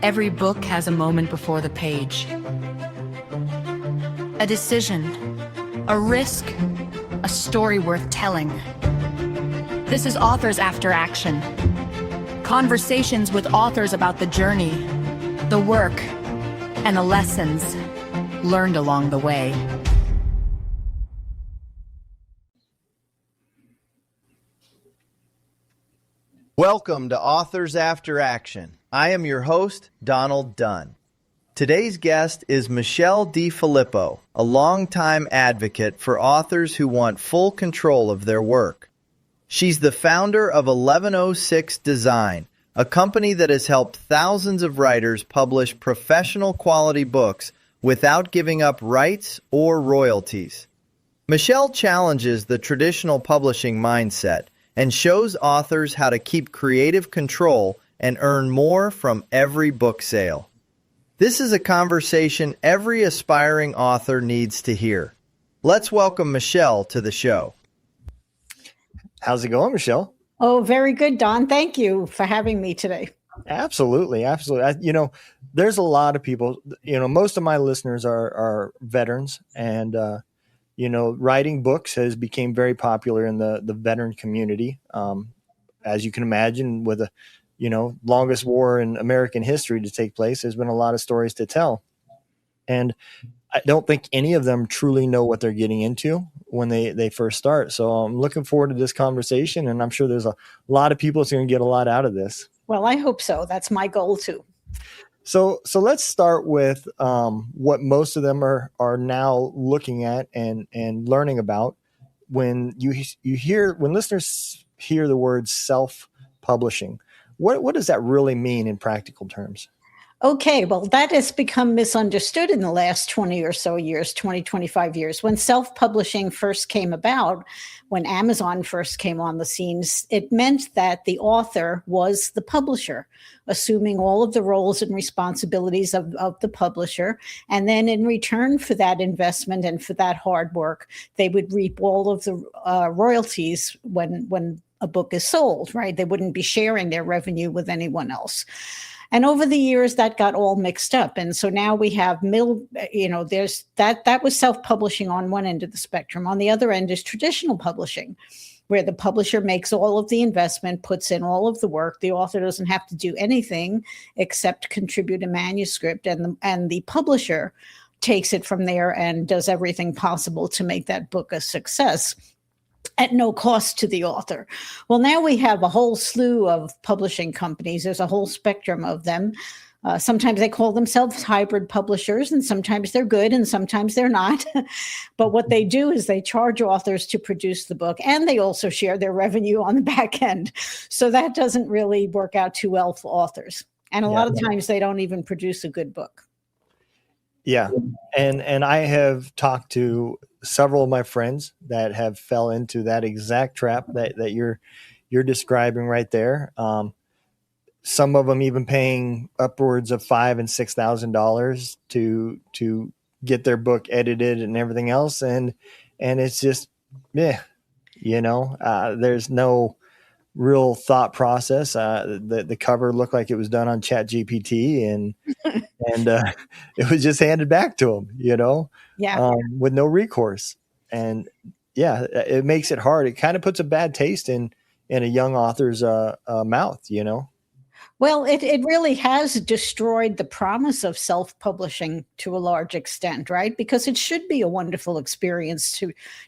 Every book has a moment before the page. A decision, a risk, a story worth telling. This is Authors After Action. Conversations with authors about the journey, the work, and the lessons learned along the way. Welcome to Authors After Action. I am your host, Donald Dunn. Today's guest is Michelle DeFilippo, a longtime advocate for authors who want full control of their work. She's the founder of 1106 Design, a company that has helped thousands of writers publish professional quality books without giving up rights or royalties. Michelle challenges the traditional publishing mindset and shows authors how to keep creative control and earn more from every book sale. This is a conversation every aspiring author needs to hear. Let's welcome Michelle to the show. How's it going, Michelle? Oh, very good, Don. Thank you for having me today. Absolutely. There's a lot of people, most of my listeners are veterans, and writing books has become very popular in the veteran community. As you can imagine, with the longest war in American history to take place, there's been a lot of stories to tell. And I don't think any of them truly know what they're getting into when they first start. So I'm looking forward to this conversation, and I'm sure there's a lot of people that's going to get a lot out of this. Well, I hope so. That's my goal too. So let's start with what most of them are now looking at and learning about. When when listeners hear the word self-publishing, what does that really mean in practical terms? Okay, well, that has become misunderstood in the last 20 or so years, 20, 25 years. When self-publishing first came about, when Amazon first came on the scenes, it meant that the author was the publisher, assuming all of the roles and responsibilities of the publisher. And then in return for that investment and for that hard work, they would reap all of the royalties when a book is sold, right? They wouldn't be sharing their revenue with anyone else. And over the years, that got all mixed up. And so now we have there's that was self-publishing on one end of the spectrum. On the other end is traditional publishing, where the publisher makes all of the investment, puts in all of the work. The author doesn't have to do anything except contribute a manuscript, and the publisher takes it from there and does everything possible to make that book a success at no cost to the author. Well, now we have a whole slew of publishing companies. There's a whole spectrum of them. Sometimes they call themselves hybrid publishers, and sometimes they're good and sometimes they're not. But what they do is they charge authors to produce the book, and they also share their revenue on the back end. So that doesn't really work out too well for authors. And a lot of times they don't even produce a good book. Yeah. And I have talked to several of my friends that have fell into that exact trap that you're describing right there. Some of them even paying upwards of $5,000 and $6,000 to get their book edited and everything else. And it's just, there's no real thought process. The cover looked like it was done on ChatGPT, and it was just handed back to them, with no recourse. And it makes it hard. It kind of puts a bad taste in a young author's mouth, Well, it really has destroyed the promise of self-publishing to a large extent, right? Because it should be a wonderful experience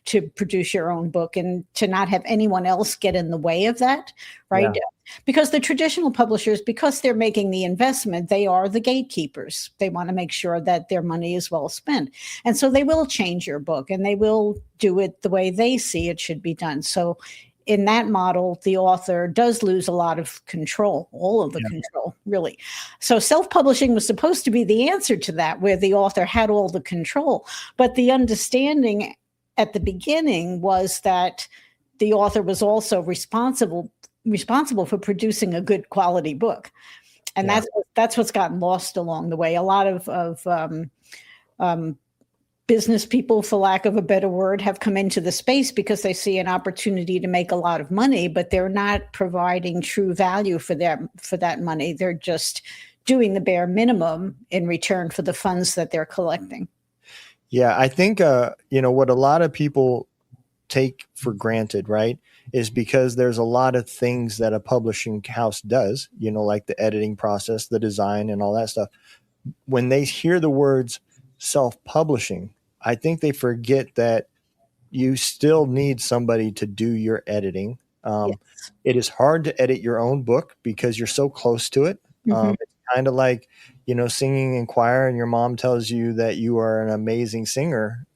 to produce your own book and to not have anyone else get in the way of that, right? Yeah. Because the traditional publishers, because they're making the investment, they are the gatekeepers. They want to make sure that their money is well spent. And so they will change your book and they will do it the way they see it should be done. So in that model, the author does lose a lot of control, all of the control, really. So self-publishing was supposed to be the answer to that, where the author had all the control. But the understanding at the beginning was that the author was also responsible for producing a good quality book. And that's what's gotten lost along the way. A lot of business people, for lack of a better word, have come into the space because they see an opportunity to make a lot of money, but they're not providing true value for that money. They're just doing the bare minimum in return for the funds that they're collecting. Yeah, I think what a lot of people take for granted, right, is because there's a lot of things that a publishing house does, like the editing process, the design, and all that stuff. When they hear the words self-publishing, I think they forget that you still need somebody to do your editing. Yes. It is hard to edit your own book because you're so close to it. It's kind of like, singing in choir and your mom tells you that you are an amazing singer.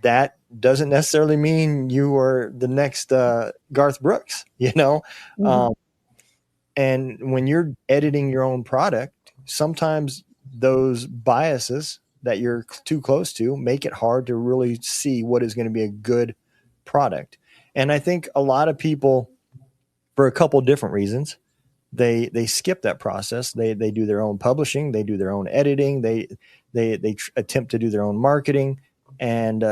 That doesn't necessarily mean you are the next Garth Brooks, and when you're editing your own product, sometimes those biases that you're too close to make it hard to really see what is going to be a good product. And I think a lot of people, for a couple different reasons, they skip that process. They do their own publishing, they do their own editing, they attempt to do their own marketing, and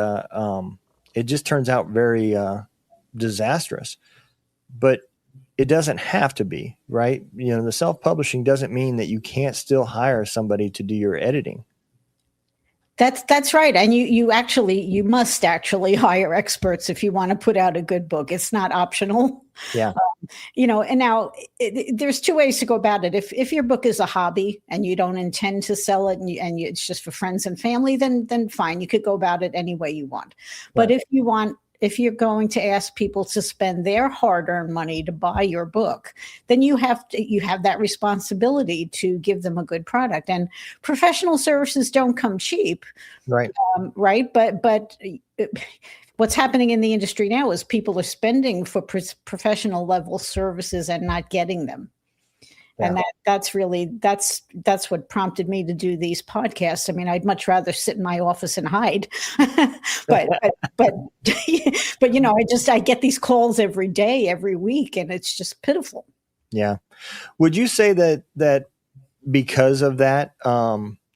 it just turns out very disastrous. But it doesn't have to be, right? The self-publishing doesn't mean that you can't still hire somebody to do your editing. That's right. And you must actually hire experts if you want to put out a good book. It's not optional. Yeah. And now there's two ways to go about it. If your book is a hobby and you don't intend to sell it and it's just for friends and family, then fine. You could go about it any way you want. But Right. if you're going to ask people to spend their hard-earned money to buy your book, then you have that responsibility to give them a good product. And professional services don't come cheap, Right. right? But what's happening in the industry now is people are spending for professional level services and not getting them. Yeah. And that's what prompted me to do these podcasts. I mean, I'd much rather sit in my office and hide, but I get these calls every day, every week, and it's just pitiful. Yeah. Would you say that because of that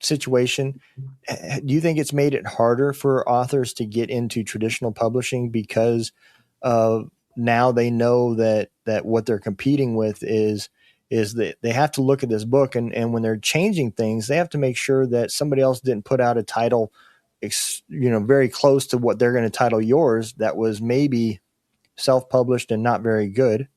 situation, do you think it's made it harder for authors to get into traditional publishing because of now they know that what they're competing with is that they have to look at this book and when they're changing things, they have to make sure that somebody else didn't put out a title, very close to what they're going to title yours that was maybe self-published and not very good,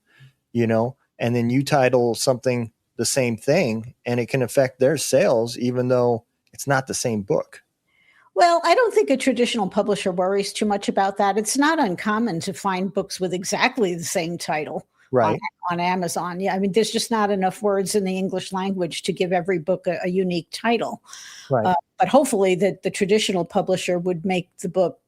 and then you title something the same thing and it can affect their sales, even though it's not the same book. Well, I don't think a traditional publisher worries too much about that. It's not uncommon to find books with exactly the same title. Right. On Amazon. Yeah. I mean, there's just not enough words in the English language to give every book a unique title. Right. But hopefully the traditional publisher would make the book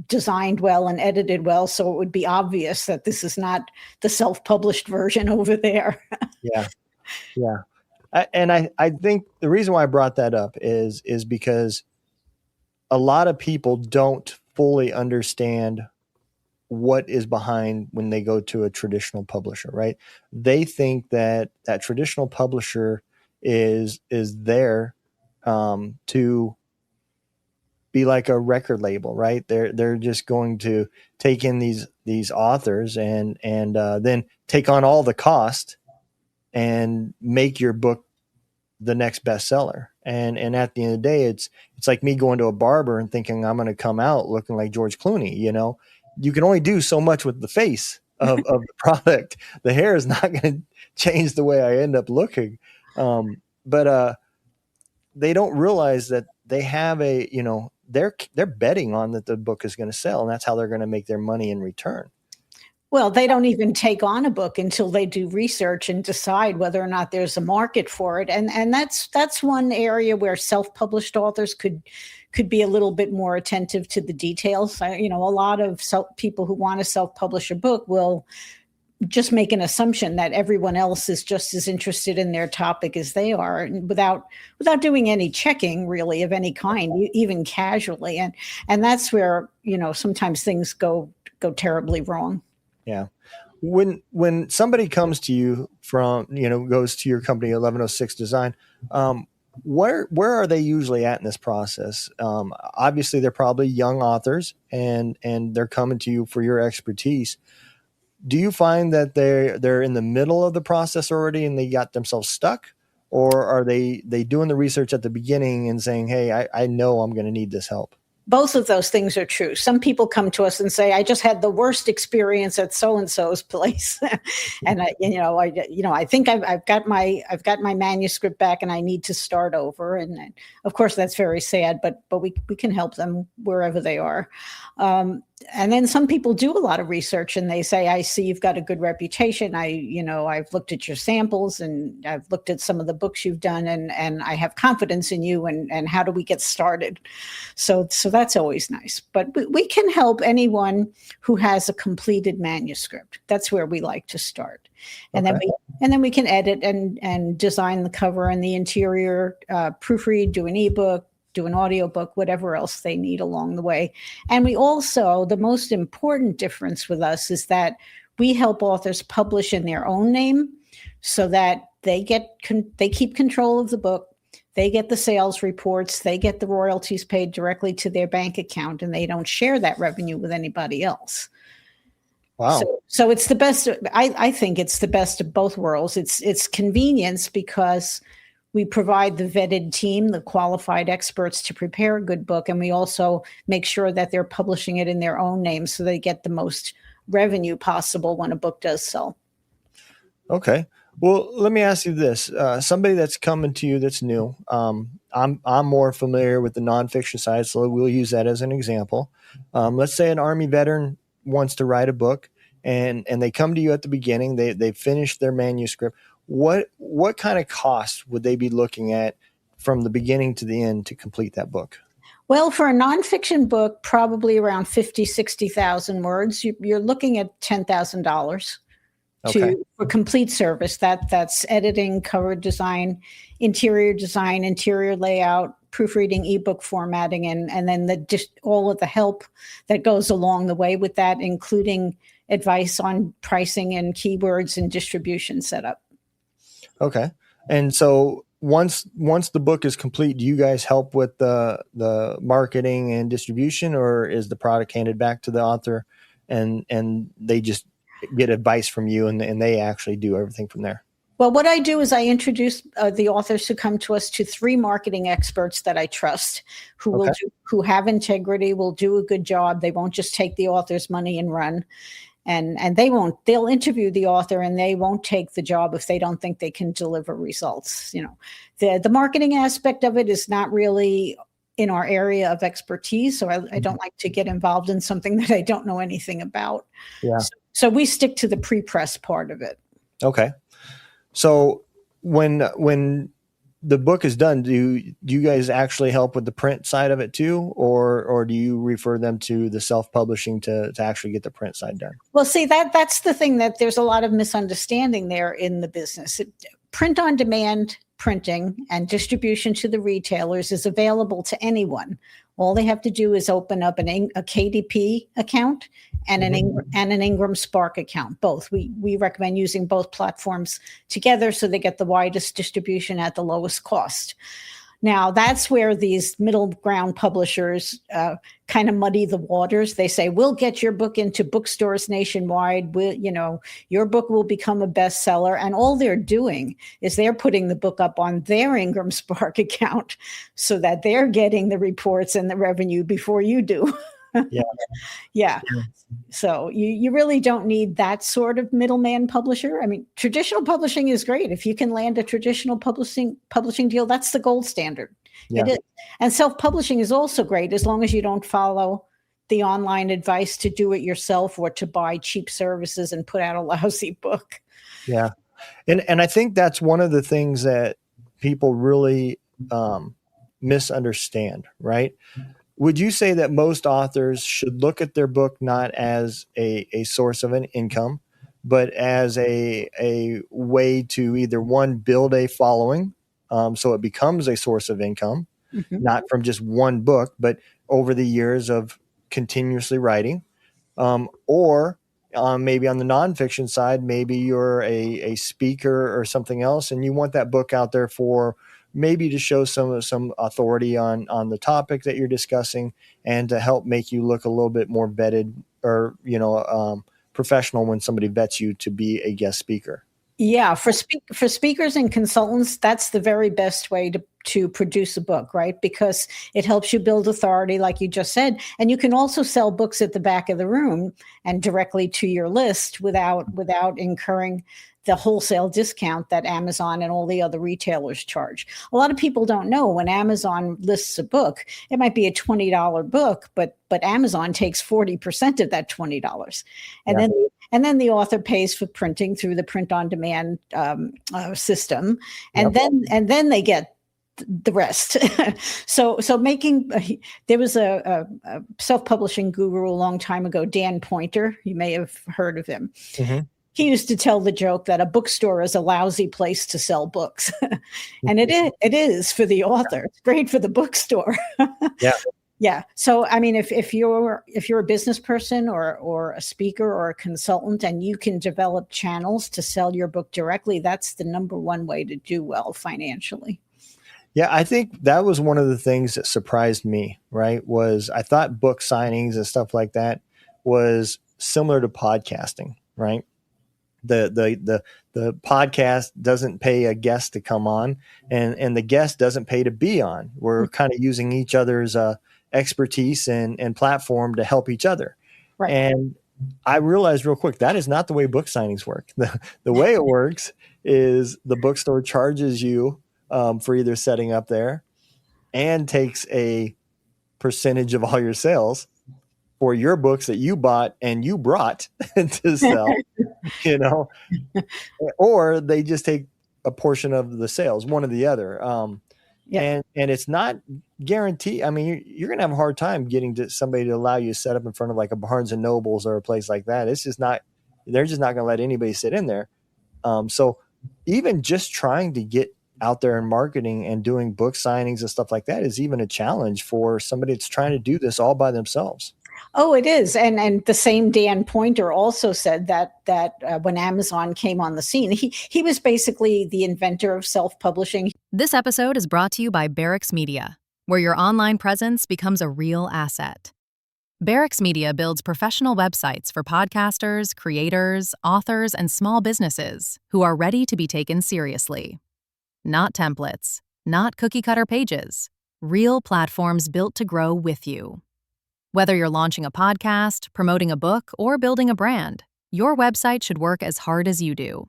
designed well and edited well, so it would be obvious that this is not the self-published version over there. Yeah. Yeah. I think the reason why I brought that up is because a lot of people don't fully understand what is behind when they go to a traditional publisher, right? They think that traditional publisher is there to be like a record label, right? They're just going to take in these authors and then take on all the cost and make your book the next bestseller. And at the end of the day, it's like me going to a barber and thinking I'm going to come out looking like George Clooney. You can only do so much with the face of the product. The hair is not going to change the way I end up looking. But they don't realize that they have they're betting on that the book is going to sell, and that's how they're going to make their money in return. Well, they don't even take on a book until they do research and decide whether or not there's a market for it. And that's one area where self-published authors could be a little bit more attentive to the details. A lot of people who want to self-publish a book will just make an assumption that everyone else is just as interested in their topic as they are, and without doing any checking really of any kind, even casually. And that's where, sometimes things go terribly wrong. Yeah. When somebody comes to you from, goes to your company, 1106 Design, where are they usually at in this process? Obviously, they're probably young authors, and they're coming to you for your expertise. Do you find that they're in the middle of the process already and they got themselves stuck, or are they doing the research at the beginning and saying, "Hey, I know I'm going to need this help"? Both of those things are true. Some people come to us and say, "I just had the worst experience at so and so's place," and I think I've got my manuscript back, and I need to start over. And of course, that's very sad, but we can help them wherever they are. And then some people do a lot of research, and they say, "I see you've got a good reputation. I've looked at your samples, and I've looked at some of the books you've done, and I have confidence in you. And how do we get started?" So that's always nice. But we can help anyone who has a completed manuscript. That's where we like to start, and Okay. then we can edit and design the cover and the interior, proofread, do an ebook, do an audiobook, whatever else they need along the way. And we also, the most important difference with us is that we help authors publish in their own name so that they keep control of the book. They get the sales reports, they get the royalties paid directly to their bank account, and they don't share that revenue with anybody else. Wow. So it's the best. I think it's the best of both worlds. It's convenience because we provide the vetted team, the qualified experts to prepare a good book. And we also make sure that they're publishing it in their own name so they get the most revenue possible when a book does sell. Okay. Well, let me ask you this. Somebody that's coming to you that's new, I'm more familiar with the nonfiction side, so we'll use that as an example. Let's say an Army veteran wants to write a book and they come to you at the beginning, they finish their manuscript. What kind of cost would they be looking at from the beginning to the end to complete that book? Well, for a nonfiction book, probably around 50, 60,000 words, you're looking at $10,000 for complete service. That's editing, cover design, interior layout, proofreading, ebook formatting, and then all of the help that goes along the way with that, including advice on pricing and keywords and distribution setup. Okay. And so once the book is complete, do you guys help with the marketing and distribution, or is the product handed back to the author and they just get advice from you and they actually do everything from there? Well, what I do is I introduce the authors who come to us to 3 marketing experts that I trust, who have integrity, will do a good job. They won't just take the author's money and run. And they'll interview the author, and they won't take the job if they don't think they can deliver results. The marketing aspect of it is not really in our area of expertise. So I don't like to get involved in something that I don't know anything about. Yeah. So we stick to the pre-press part of it. Okay. So when the book is done, do you guys actually help with the print side of it too, or do you refer them to the self-publishing to actually get the print side done? Well, see, that's the thing, that there's a lot of misunderstanding there in the business. Print on demand printing and distribution to the retailers is available to anyone. All they have to do is open up a KDP account and an Ingram Spark account. Both. We recommend using both platforms together so they get the widest distribution at the lowest cost. Now, that's where these middle ground publishers kind of muddy the waters. They say, we'll get your book into bookstores nationwide. Your book will become a bestseller. And all they're doing is they're putting the book up on their Ingram Spark account so that they're getting the reports and the revenue before you do. Yeah. So you really don't need that sort of middleman publisher. I mean, traditional publishing is great. If you can land a traditional publishing deal, that's the gold standard. Yeah. It is. And self-publishing is also great as long as you don't follow the online advice to do it yourself or to buy cheap services and put out a lousy book. Yeah. And I think that's one of the things that people really misunderstand, right? Would you say that most authors should look at their book not as a source of an income, but as a way to either, one, build a following, so it becomes a source of income, not from just one book, but over the years of continuously writing, or maybe on the nonfiction side, maybe you're a speaker or something else, and you want that book out there for maybe to show some authority on the topic that you're discussing, and to help make you look a little bit more vetted, or professional when somebody vets you to be a guest speaker. Yeah, for speakers and consultants, that's the very best way to produce a book, right? Because it helps you build authority, like you just said, and you can also sell books at the back of the room and directly to your list without incurring the wholesale discount that Amazon and all the other retailers charge. A lot of people don't know, when Amazon lists a book, it might be a $20 book, but Amazon takes 40% of that $20. And then the author pays for printing through the print on demand system. And then they get the rest. So there was a self-publishing guru a long time ago, Dan Poynter. You may have heard of him. Mm-hmm. He used to tell the joke that a bookstore is a lousy place to sell books. And it is for the author. It's great for the bookstore. Yeah. Yeah. So, I mean, if you're a business person or a speaker or a consultant, and you can develop channels to sell your book directly, that's the number one way to do well financially. Yeah, I think that was one of the things that surprised me, right? Was I thought book signings and stuff like that was similar to podcasting, right? The podcast doesn't pay a guest to come on, and the guest doesn't pay to be on. We're kind of using each other's expertise and platform to help each other. Right. And I realized real quick, that is not the way book signings work. The way it works is the bookstore charges you for either setting up there, and takes a percentage of all your sales for your books that you bought and you brought to sell, or they just take a portion of the sales, one or the other. And it's not guaranteed. I mean, you're going to have a hard time getting to somebody to allow you to set up in front of like a Barnes and Nobles or a place like that. It's just not, they're just not going to let anybody sit in there. So even just trying to get out there and marketing and doing book signings and stuff like that is even a challenge for somebody that's trying to do this all by themselves. Oh, it is. And the same Dan Poynter also said that when Amazon came on the scene, he was basically the inventor of self-publishing. This episode is brought to you by Barracks Media, where your online presence becomes a real asset. Barracks Media builds professional websites for podcasters, creators, authors, and small businesses who are ready to be taken seriously. Not templates, not cookie-cutter pages, real platforms built to grow with you. Whether you're launching a podcast, promoting a book, or building a brand, your website should work as hard as you do.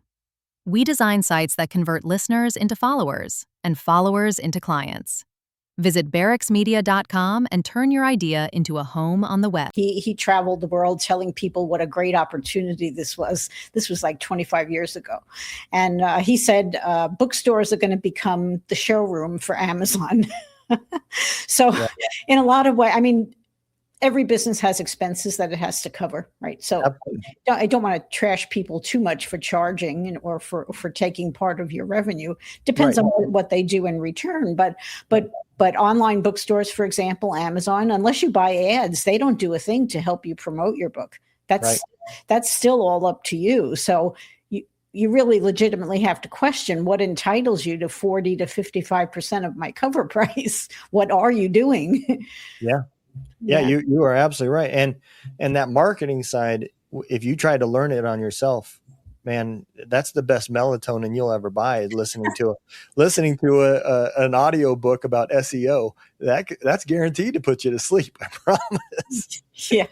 We design sites that convert listeners into followers and followers into clients. Visit barracksmedia.com and turn your idea into a home on the web. He traveled the world telling people what a great opportunity this was. This was like 25 years ago. And he said bookstores are going to become the showroom for Amazon. So in a lot of ways, I mean, every business has expenses that it has to cover, right? So I don't want to trash people too much for charging or for taking part of your revenue. Depends on what they do in return. But online bookstores, for example, Amazon, unless you buy ads, they don't do a thing to help you promote your book. That's still all up to you. So you really legitimately have to question what entitles you to 40 to 55% of my cover price. What are you doing? Yeah, you are absolutely right. And that marketing side, if you try to learn it on yourself, man, that's the best melatonin you'll ever buy, is listening to an audio book about SEO. That's guaranteed to put you to sleep, I promise. Yeah.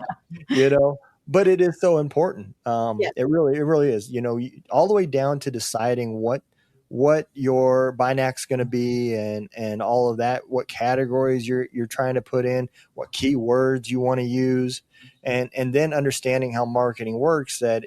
But it is so important. It really is, all the way down to deciding what your binac's going to be and all of that, what categories you're trying to put in, what keywords you want to use, and then understanding how marketing works, that,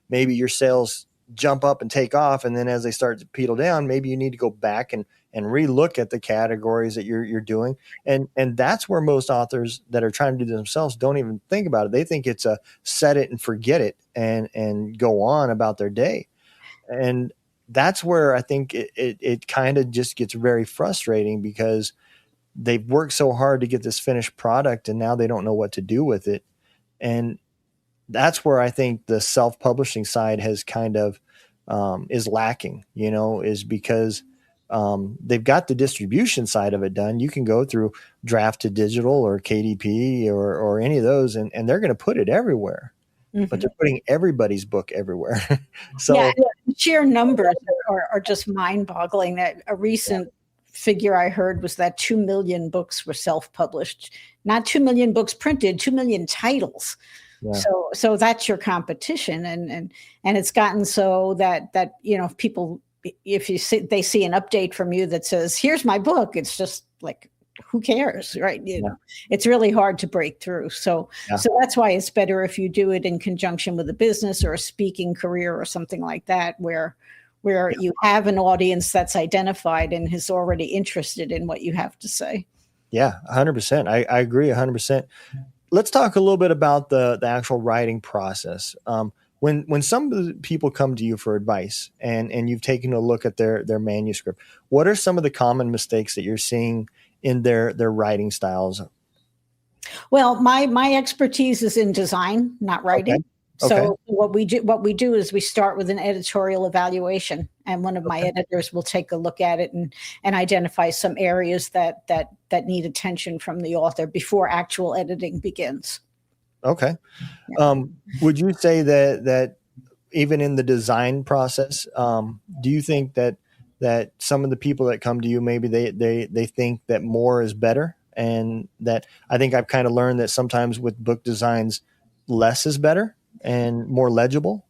maybe your sales jump up and take off, and then as they start to pedal down, maybe you need to go back and relook at the categories that you're doing. And that's where most authors that are trying to do it themselves don't even think about it. They think it's a set it and forget it and go on about their day. And that's where I think it kind of just gets very frustrating, because they've worked so hard to get this finished product and now they don't know what to do with it. And that's where I think the self-publishing side has kind of is lacking, is because they've got the distribution side of it done. You can go through Draft to Digital or KDP or any of those, and they're going to put it everywhere. But they're putting everybody's book everywhere. So yeah, the sheer numbers are just mind-boggling. That a recent figure I heard was that 2 million books were self-published, not 2 million books printed, 2 million titles. Yeah. So that's your competition, and it's gotten so that people, if they see an update from you that says, "Here's my book," it's just like, who cares, right? It's really hard to break through. So that's why it's better if you do it in conjunction with a business or a speaking career or something like that, where you have an audience that's identified and is already interested in what you have to say. Yeah, 100%. I agree 100%. Let's talk a little bit about the actual writing process. When some of the people come to you for advice and you've taken a look at their manuscript, what are some of the common mistakes that you're seeing in their writing styles? Well, my expertise is in design, not writing. Okay. So what we do is we start with an editorial evaluation, and one of my editors will take a look at it and identify some areas that need attention from the author before actual editing begins. Okay. Would you say that even in the design process, do you think that some of the people that come to you, maybe they think that more is better? And that I think I've kind of learned that sometimes with book designs, less is better and more legible.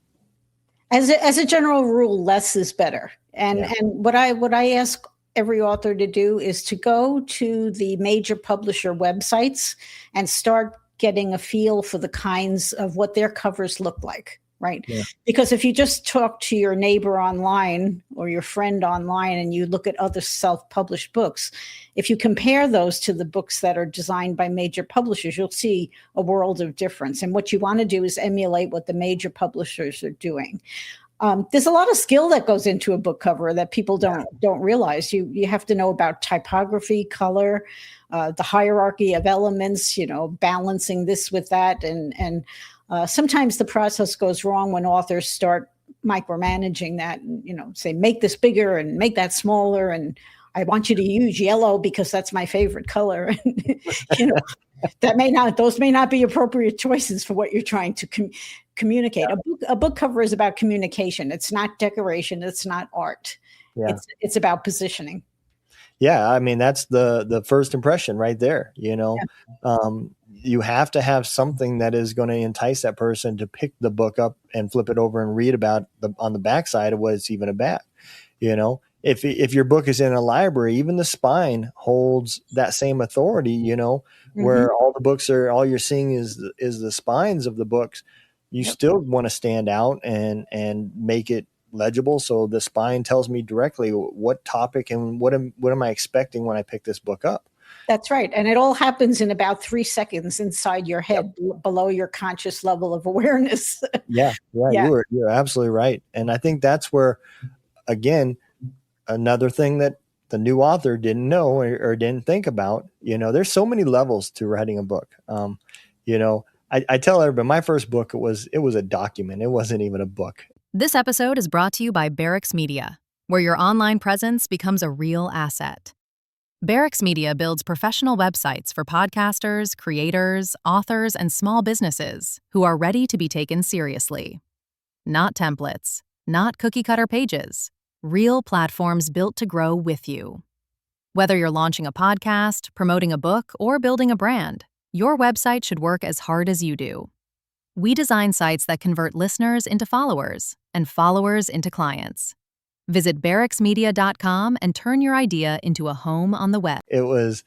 As a general rule, less is better. And what I ask every author to do is to go to the major publisher websites and start getting a feel for the kinds of what their covers look like, right? Yeah. Because if you just talk to your neighbor online or your friend online and you look at other self-published books, if you compare those to the books that are designed by major publishers, you'll see a world of difference. And what you want to do is emulate what the major publishers are doing. There's a lot of skill that goes into a book cover that people don't realize. You have to know about typography, color, the hierarchy of elements, balancing this with that. And sometimes the process goes wrong when authors start micromanaging that and, say, make this bigger and make that smaller. And I want you to use yellow because that's my favorite color. And, those may not be appropriate choices for what you're trying to communicate. A book cover is about communication. It's not decoration. It's not art. Yeah. It's about positioning. Yeah. I mean, that's the first impression right there. You have to have something that is going to entice that person to pick the book up and flip it over and read about on the backside of what it's even about. If your book is in a library, even the spine holds that same authority, where all you're seeing is the spines of the books. You still want to stand out and make it legible. So the spine tells me directly what topic and what am I expecting when I pick this book up. That's right. And it all happens in about 3 seconds inside your head, below your conscious level of awareness. Yeah. You're absolutely right. And I think that's where, again, another thing that the new author didn't know or didn't think about, there's so many levels to writing a book. I tell everybody my first book, it was a document. It wasn't even a book. This episode is brought to you by Barracks Media, where your online presence becomes a real asset. Barracks Media builds professional websites for podcasters, creators, authors, and small businesses who are ready to be taken seriously. Not templates, not cookie-cutter pages, real platforms built to grow with you. Whether you're launching a podcast, promoting a book, or building a brand, your website should work as hard as you do. We design sites that convert listeners into followers and followers into clients. Visit barracksmedia.com and turn your idea into a home on the web. It was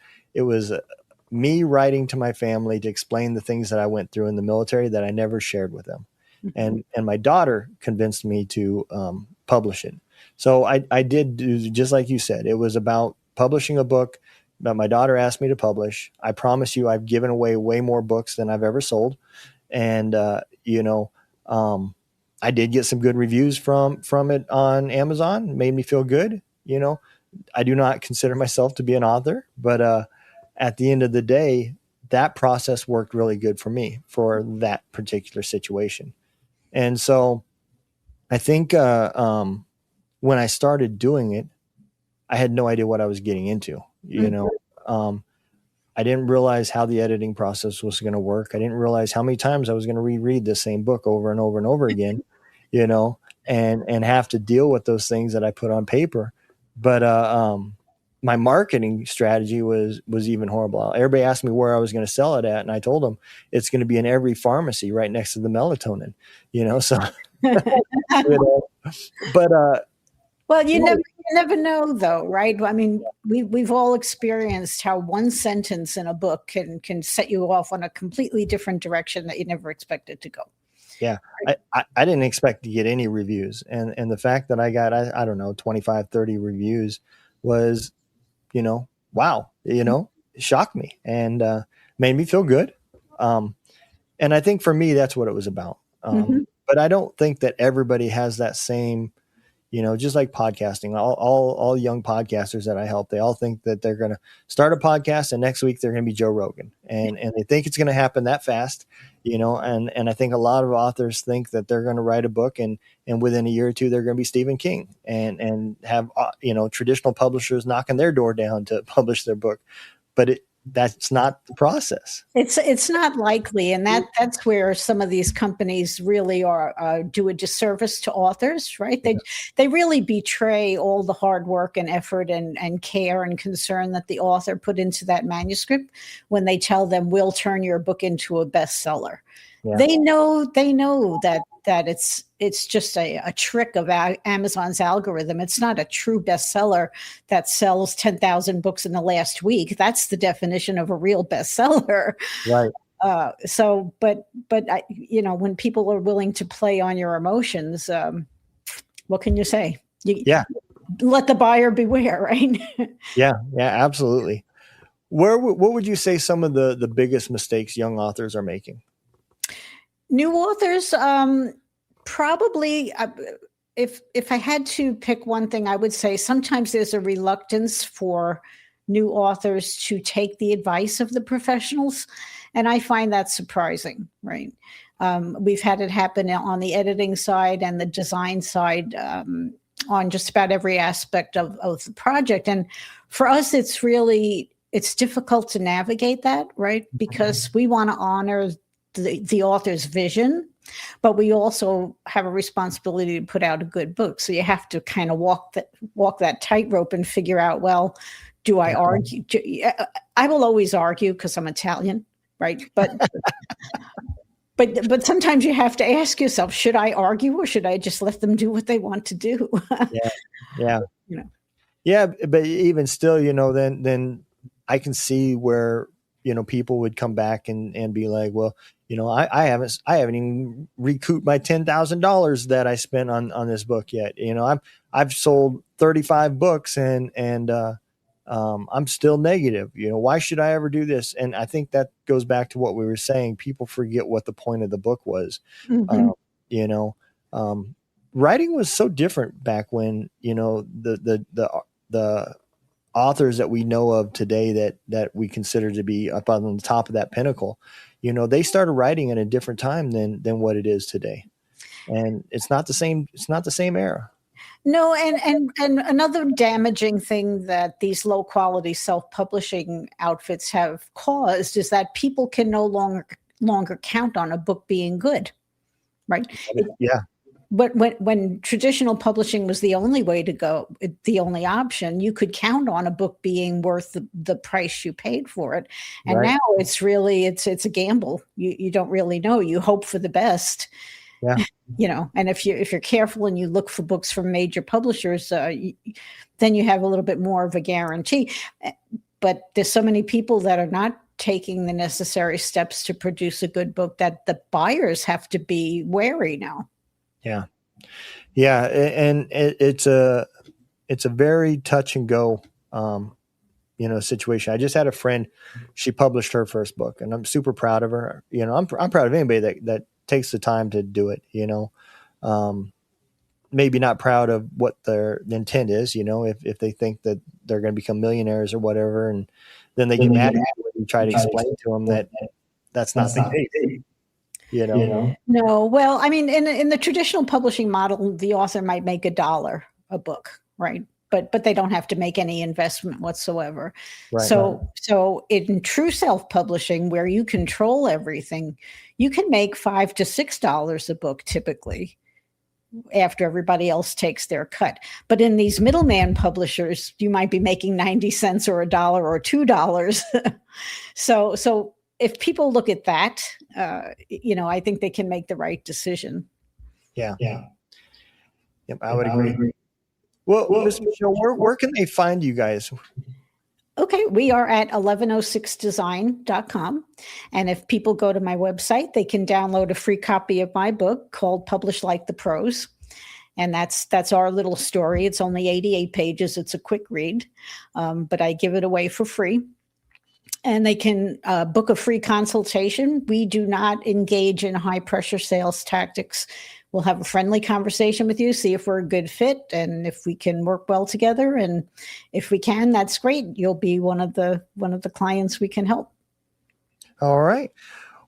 me writing to my family to explain the things that I went through in the military that I never shared with them. Mm-hmm. And my daughter convinced me to publish it. So I did do just like you said. It was about publishing a book that my daughter asked me to publish. I promise you I've given away way more books than I've ever sold. And, I did get some good reviews from it on Amazon. Made me feel good. I do not consider myself to be an author, but at the end of the day, that process worked really good for me for that particular situation. And so I think when I started doing it, I had no idea what I was getting into, you know. I didn't realize how the editing process was going to work. I didn't realize how many times I was going to reread the same book over and over and over again, you know, and have to deal with those things that I put on paper. But my marketing strategy was even horrible. Everybody asked me where I was going to sell it at, and I told them it's going to be in every pharmacy right next to the melatonin, you know. So, you know, but well, you never know, though, right? I mean, we've all experienced how one sentence in a book can set you off on a completely different direction that you never expected to go. Yeah, I didn't expect to get any reviews, and the fact that I got I don't know 25, 30 reviews was, you know, wow, you know, it shocked me and made me feel good. And I think for me that's what it was about. But I don't think that everybody has that same. You know, just like podcasting, all young podcasters that I help, they all think that they're going to start a podcast and next week they're going to be Joe Rogan, and they think it's going to happen that fast, you know. And I think a lot of authors think that they're going to write a book and within a year or two they're going to be Stephen King and have you know, traditional publishers knocking their door down to publish their book, but that's not the process. It's not likely, and that's where some of these companies really are do a disservice to authors, right? They really betray all the hard work and effort and care and concern that the author put into that manuscript when they tell them we'll turn your book into a bestseller. Yeah. They know that it's just a trick of Amazon's algorithm. It's not a true bestseller that sells 10,000 books in the last week. That's the definition of a real bestseller. Right. But you know, when people are willing to play on your emotions, what can you say? Let the buyer beware, right? Yeah, absolutely. What would you say some of the biggest mistakes young authors are making? New authors, probably, if I had to pick one thing, I would say sometimes there's a reluctance for new authors to take the advice of the professionals. And I find that surprising, right? We've had it happen on the editing side and the design side, on just about every aspect of the project. And for us, it's difficult to navigate that, right? Because we want to honor the author's vision, but we also have a responsibility to put out a good book. So you have to kind of walk that tightrope and figure out, well, do I argue? I will always argue because I'm Italian, right? But but sometimes you have to ask yourself, should I argue or should I just let them do what they want to do? Yeah. You know. Yeah, but even still, you know, then I can see where, you know, people would come back and be like, well, you know, I haven't even recouped my $10,000 that I spent on this book yet. You know, I've sold 35 books and I'm still negative. You know, why should I ever do this? And I think that goes back to what we were saying. People forget what the point of the book was. You know, writing was so different back when, you know, the authors that we know of today that we consider to be up on the top of that pinnacle, you know, they started writing at a different time than what it is today. And it's not the same era. No, and another damaging thing that these low quality self-publishing outfits have caused is that people can no longer count on a book being good, right? Yeah. But when traditional publishing was the only way to go, the only option, you could count on a book being worth the price you paid for it. And now it's really, it's a gamble. You don't really know. You hope for the best. Yeah. You know, and if you're careful and you look for books from major publishers, then you have a little bit more of a guarantee. But there's so many people that are not taking the necessary steps to produce a good book that the buyers have to be wary now. Yeah. Yeah. And it's a very touch and go, you know, situation. I just had a friend, she published her first book and I'm super proud of her. You know, I'm proud of anybody that takes the time to do it, you know. Maybe not proud of what their intent is, you know, if they think that they're going to become millionaires or whatever. And then they get mad at you and try to explain to them that that's not the case. You know? No, well, I mean, in the traditional publishing model, the author might make $1 a book, right? but they don't have to make any investment whatsoever. Right. So in true self-publishing, where you control everything, you can make $5 to $6 a book typically, after everybody else takes their cut. But in these middleman publishers, you might be making 90 cents or $1 or $2. So if people look at that, I think they can make the right decision. Yeah. Yep, I would agree. Well, Ms. Michelle, where can they find you guys? Okay, we are at 1106design.com. And if people go to my website, they can download a free copy of my book called Publish Like the Pros. And that's our little story. It's only 88 pages. It's a quick read, but I give it away for free. And they can book a free consultation. We do not engage in high pressure sales tactics. We'll have a friendly conversation with you, see if we're a good fit and if we can work well together. And if we can, that's great. You'll be one of the clients we can help. All right.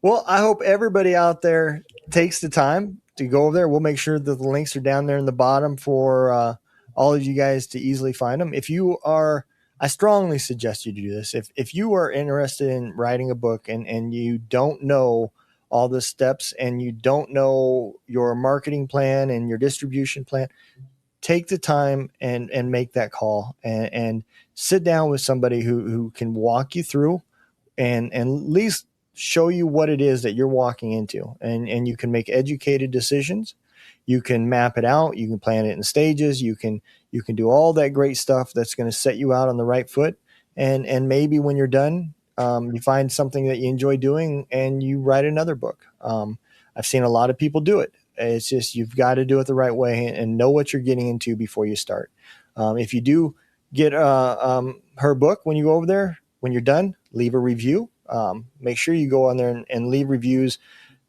Well, I hope everybody out there takes the time to go over there. We'll make sure that the links are down there in the bottom for all of you guys to easily find them. I strongly suggest you do this. If you are interested in writing a book and you don't know all the steps and you don't know your marketing plan and your distribution plan, take the time and make that call and sit down with somebody who can walk you through and at least show you what it is that you're walking into. And you can make educated decisions. You can map it out. You can plan it in stages. You can do all that great stuff that's going to set you out on the right foot. And maybe when you're done, you find something that you enjoy doing and you write another book. I've seen a lot of people do it. It's just, you've got to do it the right way and know what you're getting into before you start. If you do get her book, when you go over there, when you're done, leave a review. Make sure you go on there and leave reviews.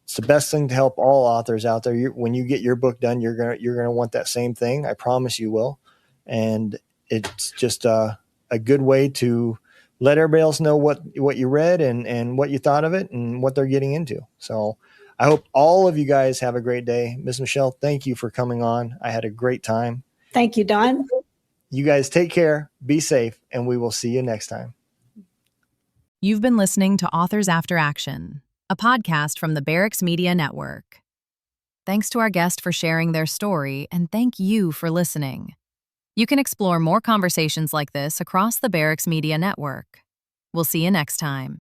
It's the best thing to help all authors out there. When you get your book done, you're gonna want that same thing. I promise you will. And it's just a good way to let everybody else know what you read and what you thought of it and what they're getting into. So I hope all of you guys have a great day. Ms. Michelle, thank you for coming on. I had a great time. Thank you, Don. You guys take care, be safe, and we will see you next time. You've been listening to Authors After Action, a podcast from the Barracks Media Network. Thanks to our guest for sharing their story, and thank you for listening. You can explore more conversations like this across the Barracks Media Network. We'll see you next time.